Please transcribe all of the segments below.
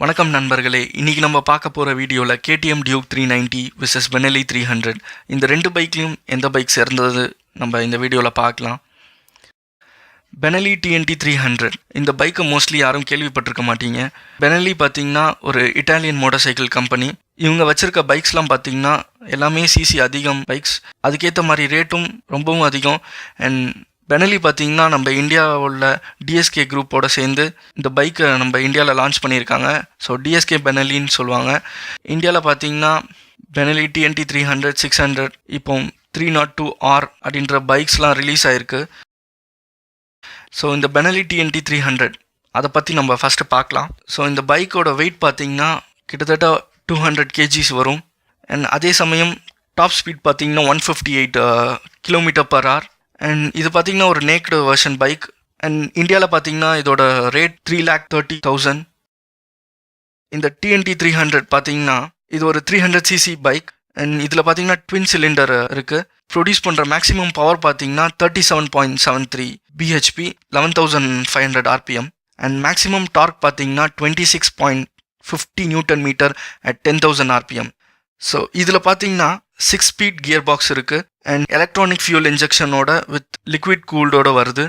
வணக்கம் நண்பர்களே, இன்னைக்கு நம்ம பார்க்க போகிற வீடியோவில் KTM Duke 390 விசஸ் BENNELI 300 இந்த ரெண்டு பைக்லையும் எந்த பைக் சிறந்தது நம்ம இந்த வீடியோவில் பார்க்கலாம். BENNELI TNT 300 இந்த பைக்கை மோஸ்ட்லி யாரும் கேள்விப்பட்டிருக்க மாட்டீங்க. BENNELI பார்த்தீங்கன்னா ஒரு இட்டாலியன் மோட்டார் சைக்கிள் கம்பெனி. இவங்க வச்சுருக்க பைக்ஸ்லாம் பார்த்தீங்கன்னா எல்லாமே சிசி அதிகம் பைக்ஸ், அதுக்கேற்ற மாதிரி ரேட்டும் ரொம்பவும் அதிகம். அண்ட் BENNELI பார்த்தீங்கன்னா நம்ம இந்தியாவில் டிஎஸ்கே குரூப்போட சேர்ந்து இந்த பைக்கை நம்ம இந்தியாவில் லான்ச் பண்ணியிருக்காங்க. ஸோ டிஎஸ்கே BENNELIன்னு சொல்லுவாங்க. இந்தியாவில் பார்த்தீங்கன்னா BENNELI TNT 300 600 இப்போ 302R அப்படின்ற பைக்ஸ்லாம் ரிலீஸ் ஆகிருக்கு. ஸோ இந்த BENNELI TNT 300 அதை பற்றி நம்ம ஃபஸ்ட்டு பார்க்கலாம். ஸோ இந்த பைக்கோட வெயிட் பார்த்தீங்கன்னா கிட்டத்தட்ட 200 kgs வரும். அண்ட் அதே சமயம் டாப் ஸ்பீட் பார்த்தீங்கன்னா 158 km/h. அண்ட் இது பார்த்தீங்கன்னா ஒரு நேக்டு வெர்ஷன் பைக். அண்ட் இந்தியாவில் பார்த்தீங்கன்னா இதோட ரேட் 3,30,000. இந்த TNT 300 பார்த்தீங்கன்னா இது ஒரு 300cc பைக். அண்ட் இதில் பார்த்தீங்கன்னா ட்வின் சிலிண்டர் இருக்குது. ப்ரொடியூஸ் பண்ணுற மேக்ஸிமம் பவர் பார்த்தீங்கன்னா 37.73 bhp 11,500 rpm. And maximum dark பார்த்தீங்கன்னா 26.50 Nm at 10,000 rpm. ஸோ இதில் பார்த்தீங்கன்னா 6 ஸ்பீட் கியர் பாக்ஸ் இருக்குது. அண்ட் எலக்ட்ரானிக் ஃபியூல் இன்ஜெக்ஷனோட வித் லிக்விட் கூல்டோட வருது.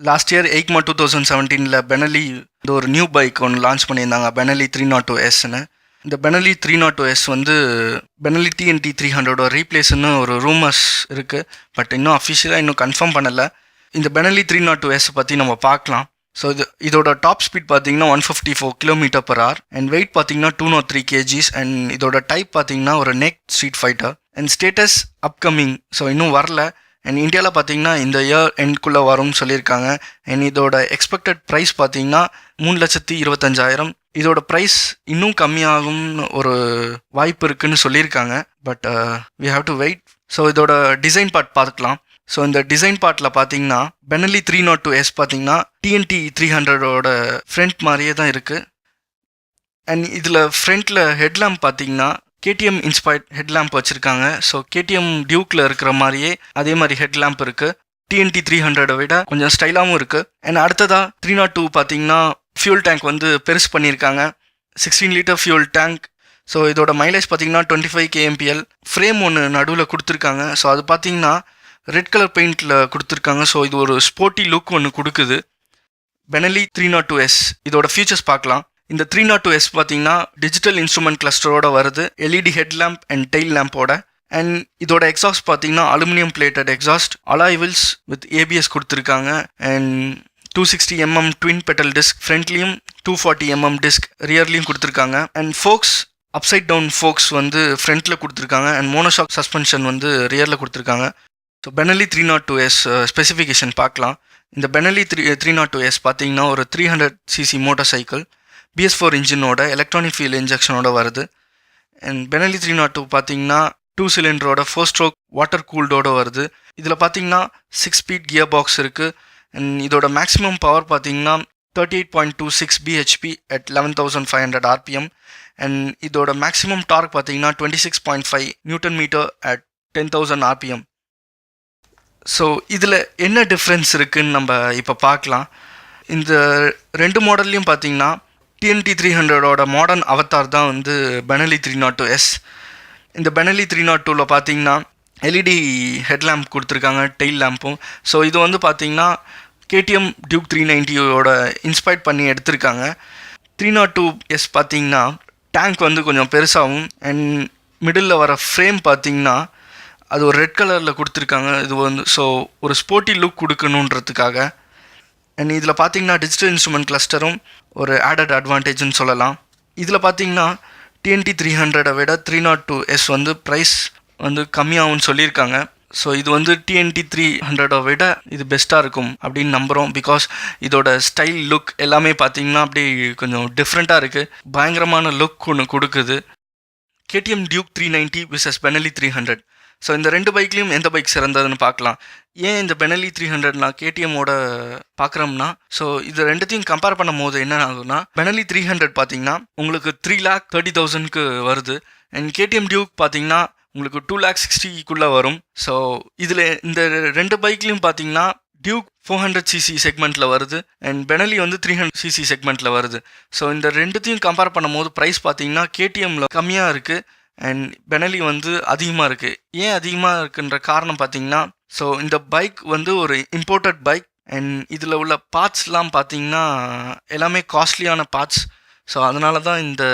லாஸ்ட் இயர் EICMA 2017 BENNELI இந்த ஒரு நியூ பைக் ஒன்று லான்ச் பண்ணியிருந்தாங்க, BENNELI 302Sன்னு. இந்த BENNELI 302S வந்து BENNELI TNT 300 ரீப்ளேஸ்ன்னு ஒரு ரூமர்ஸ் இருக்குது. பட் இன்னும் அஃபிஷியலாக இன்னும் கன்ஃபார்ம் பண்ணலை. இந்த BENNELI 302S பற்றி நம்ம பார்க்கலாம். ஸோ இதோட டாப் ஸ்பீட் பார்த்தீங்கன்னா 154 km/h. அண்ட் வெயிட் பார்த்தீங்கன்னா 203 kgs. அண்ட் இதோட டைப் பார்த்தீங்கன்னா ஒரு neck street fighter. And status upcoming, so இன்னும் வரல. அண்ட் இந்தியாவில் பார்த்தீங்கன்னா இந்த இயர் எண்ட்குள்ளே வரும்னு சொல்லியிருக்காங்க. அண்ட் இதோட எக்ஸ்பெக்டட் ப்ரைஸ் பார்த்தீங்கன்னா 3,25,000. இதோட ப்ரைஸ் இன்னும் கம்மியாகும்னு ஒரு வாய்ப்பு இருக்குதுன்னு சொல்லியிருக்காங்க. But we have to wait. So இதோட டிசைன் பார்ட் பார்த்துக்கலாம். ஸோ இந்த டிசைன் பார்ட்டில் பார்த்தீங்கன்னா BENNELI 302S பார்த்தீங்கன்னா TNT 300ஓட ஃப்ரண்ட் மாதிரியே தான் இருக்குது. அண்ட் இதில் ஃப்ரண்ட்டில் ஹெட்லேம்ப் பார்த்தீங்கன்னா KTM இன்ஸ்பயர்ட் ஹெட்லேம்ப் வச்சுருக்காங்க. ஸோ KTM டியூக்கில் இருக்கிற மாதிரியே அதே மாதிரி ஹெட்லேம்ப் இருக்குது. TNT 300 விட கொஞ்சம் ஸ்டைலாகவும் இருக்குது. அண்ட் அடுத்ததாக 302 பார்த்தீங்கன்னா ஃபியூல் டேங்க் வந்து பெருசு பண்ணியிருக்காங்க. 16 லிட்டர் ஃபியூல் டேங்க். ஸோ இதோட மைலேஜ் பார்த்தீங்கன்னா 25 kmpl. ஃப்ரேம் ஒன்று நடுவில் கொடுத்துருக்காங்க. ஸோ அது பார்த்தீங்கன்னா ரெட் கலர் பெயிண்டில் கொடுத்துருக்காங்க. ஸோ இது ஒரு ஸ்போர்ட்டி லுக் ஒன்று கொடுக்குது. BENNELI 302S இதோட ஃபீச்சர்ஸ் பார்க்கலாம். இந்த 302S பார்த்தீங்கன்னா டிஜிட்டல் இன்ஸ்ட்ருமெண்ட் கிளஸ்டரோட வருது, LED ஹெட்லேம்ப் அண்ட் டெயில் லேம்போட. அண்ட் இதோட எக்ஸாஸ்ட் பார்த்தீங்கன்னா aluminium plated exhaust, alloy wheels with ABS கொடுத்துருக்காங்க. And 260 mm twin petal disc ஃப்ரண்ட்லேயும் 240 mm டிஸ்க் ரியர்லேயும் கொடுத்துருக்காங்க. And forks upside down forks வந்து ஃப்ரண்ட்டில் கொடுத்துருக்காங்க. அண்ட் மோனோஷாக் சஸ்பென்ஷன் வந்து ரியரில் கொடுத்துருக்காங்க. ஸோ BENNELI 302S ஸ்பெசிஃபிகேஷன் பார்க்கலாம். இந்த BENNELI 302S பார்த்தீங்கன்னா ஒரு 300cc மோட்டார் சைக்கிள், BS4 இன்ஜினோட எலக்ட்ரானிக் ஃபியூல் இன்ஜெக்ஷனோட வருது. அண்ட் BENNELI 302 பார்த்தீங்கன்னா 2 சிலிண்டரோட 4 ஸ்ட்ரோக் வாட்டர் கூல்டோட வருது. இதில் பார்த்தீங்கன்னா 6 ஸ்பீட் கியர் பாக்ஸ் இருக்குது. அண்ட் இதோட மேக்ஸிமம் பவர் பார்த்தீங்கன்னா 38.26 bhp at 11,500 rpm. அண்ட் இதோட மேக்ஸிமம் டார்க் பார்த்தீங்கன்னா 26.5 Nm at 10,000 rpm. ஸோ இதில் என்ன டிஃப்ரென்ஸ் இருக்குதுன்னு நம்ம இப்போ பார்க்கலாம். இந்த ரெண்டு மாடல்லையும் பார்த்தீங்கன்னா TNT 300ஓட மாடர்ன் அவதார் தான் வந்து BENNELI 302S. இந்த BENNELI 302ல் பார்த்தீங்கன்னா LED ஹெட்லேம்ப் கொடுத்துருக்காங்க, டெயில் லேம்பும். ஸோ இது வந்து பார்த்தீங்கன்னா KTM Duke 390ஓட இன்ஸ்பயர்ட் பண்ணி எடுத்திருக்காங்க. 302S பார்த்தீங்கன்னா டேங்க் வந்து கொஞ்சம் பெருசாகவும் அண்ட் மிடில் வர ஃப்ரேம் பார்த்தீங்கன்னா அது ஒரு ரெட் கலரில் கொடுத்துருக்காங்க. இது வந்து ஸோ ஒரு ஸ்போர்ட்டி லுக் கொடுக்கணுன்றதுக்காக. அண்ட் இதில் பார்த்தீங்கன்னா டிஜிட்டல் இன்ஸ்ட்ருமெண்ட் கிளஸ்டரும் ஒரு ஆடட் அட்வான்டேஜ்னு சொல்லலாம். இதில் பார்த்தீங்கன்னா TNT 300 விட 302S வந்து ப்ரைஸ் வந்து கம்மியாகும்னு சொல்லியிருக்காங்க. ஸோ இது வந்து TNT 300 விட இது பெஸ்ட்டாக இருக்கும் அப்படின்னு நம்புகிறோம். பிகாஸ் இதோட ஸ்டைல் லுக் எல்லாமே பார்த்தீங்கன்னா அப்படியே கொஞ்சம் டிஃப்ரெண்ட்டாக இருக்குது, பயங்கரமான லுக் ஒன்று கொடுக்குது. KTM Duke 390 versus BENNELI 300. So இந்த ரெண்டு பைக்லேயும் எந்த பைக் சிறந்ததுன்னு பார்க்கலாம். ஏன் இந்த BENNELI 300 KTMோட பார்க்குறோம்னா, ஸோ இது ரெண்டுத்தையும் கம்பேர் பண்ணும் போது என்ன ஆகுதுன்னா BENNELI 300 பார்த்தீங்கன்னா உங்களுக்கு 3,30,000க்கு வருது. அண்ட் KTM Duke பார்த்தீங்கன்னா உங்களுக்கு 2,60,000க்குள்ளே வரும். ஸோ இதில் இந்த ரெண்டு பைக்லையும் பார்த்தீங்கன்னா டியூக் 400cc செக்மெண்ட்டில் வருது அண்ட் பெனலி வந்து 300cc செக்மெண்ட்டில் வருது. ஸோ இந்த ரெண்டுத்தையும் கம்பேர் பண்ணும்போது ப்ரைஸ் பார்த்தீங்கன்னா கேடிஎம்ல கம்மியாக இருக்குது அண்ட் பெனலி வந்து அதிகமாக இருக்குது. ஏன் அதிகமாக இருக்குன்ற காரணம் பார்த்தீங்கன்னா, ஸோ இந்த பைக் வந்து ஒரு இம்போர்ட்டட் பைக் அண்ட் இதில் உள்ள பார்ட்ஸ்லாம் பார்த்தீங்கன்னா எல்லாமே காஸ்ட்லியான பார்ட்ஸ். ஸோ அதனால தான் இந்த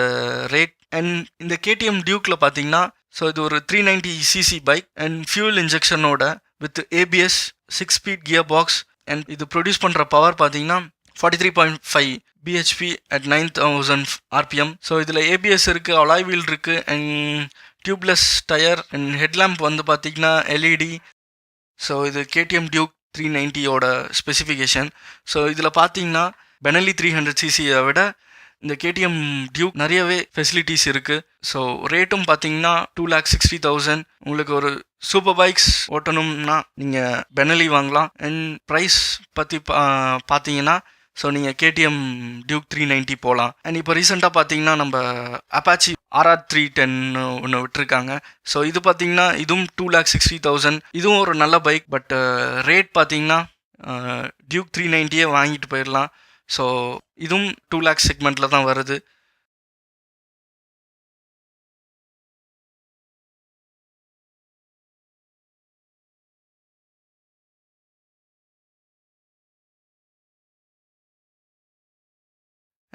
ரேட். அண்ட் இந்த கேடிஎம் டியூக்கில் பார்த்தீங்கன்னா, ஸோ இது ஒரு 390cc பைக் அண்ட் ஃபியூல் இன்ஜெக்ஷனோட with ABS 6-speed gear box and இது ப்ரொடியூஸ் பண்ணுற பவர் பார்த்தீங்கன்னா 43.5 bhp at 9000 rpm. ஸோ இதில் ஏபிஎஸ் இருக்குது, அலாய் வீல் இருக்குது and tubeless tyre and headlamp வந்து பார்த்தீங்கன்னா எல்இடி. ஸோ இது கேடிஎம் டியூக் 390யோட ஸ்பெசிஃபிகேஷன். ஸோ இதில் பார்த்தீங்கன்னா பெனலி 300cc-யை விட இந்த கேடிஎம் டியூக் நிறையவே ஃபெசிலிட்டிஸ் இருக்குது. ஸோ ரேட்டும் பார்த்தீங்கன்னா 2,60,000. உங்களுக்கு ஒரு சூப்பர் பைக்ஸ் ஓட்டணும்னா நீங்கள் பெனலி வாங்கலாம். அண்ட் ப்ரைஸ் பற்றி பார்த்தீங்கன்னா ஸோ நீங்கள் கேடிஎம் டியூக் 390 போகலாம். அண்ட் இப்போ ரீசெண்டாக பார்த்தீங்கன்னா நம்ம அப்பாச்சி RR310 ஒன்று விட்டுருக்காங்க. ஸோ இது பார்த்தீங்கன்னா இதுவும் 2,60,000. இதுவும் ஒரு நல்ல பைக். பட் ரேட் பார்த்தீங்கன்னா டியூக் 390 வாங்கிட்டு போயிடலாம். ஸோ இதுவும் 2 lakhs செக்மெண்ட்டில் தான் வருது.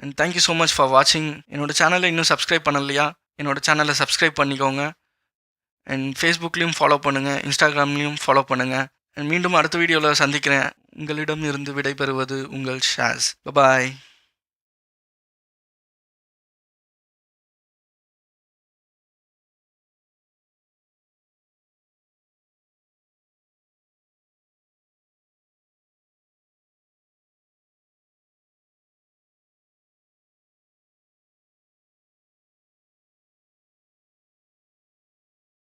And thank you so much for வாட்சிங். என்னோட சேனலை இன்னும் சப்ஸ்கிரைப் பண்ணலையா, என்னோட சேனலை சப்ஸ்கிரைப் பண்ணிக்கோங்க. அண்ட் ஃபேஸ்புக்லேயும் ஃபாலோ பண்ணுங்கள், இன்ஸ்டாகிராம்லேயும் ஃபாலோ பண்ணுங்கள். அண்ட் மீண்டும் அடுத்த வீடியோவில் சந்திக்கிறேன். உங்களிடம் இருந்து விடைபெறுவது உங்கள் ஷாஸ். பாய்.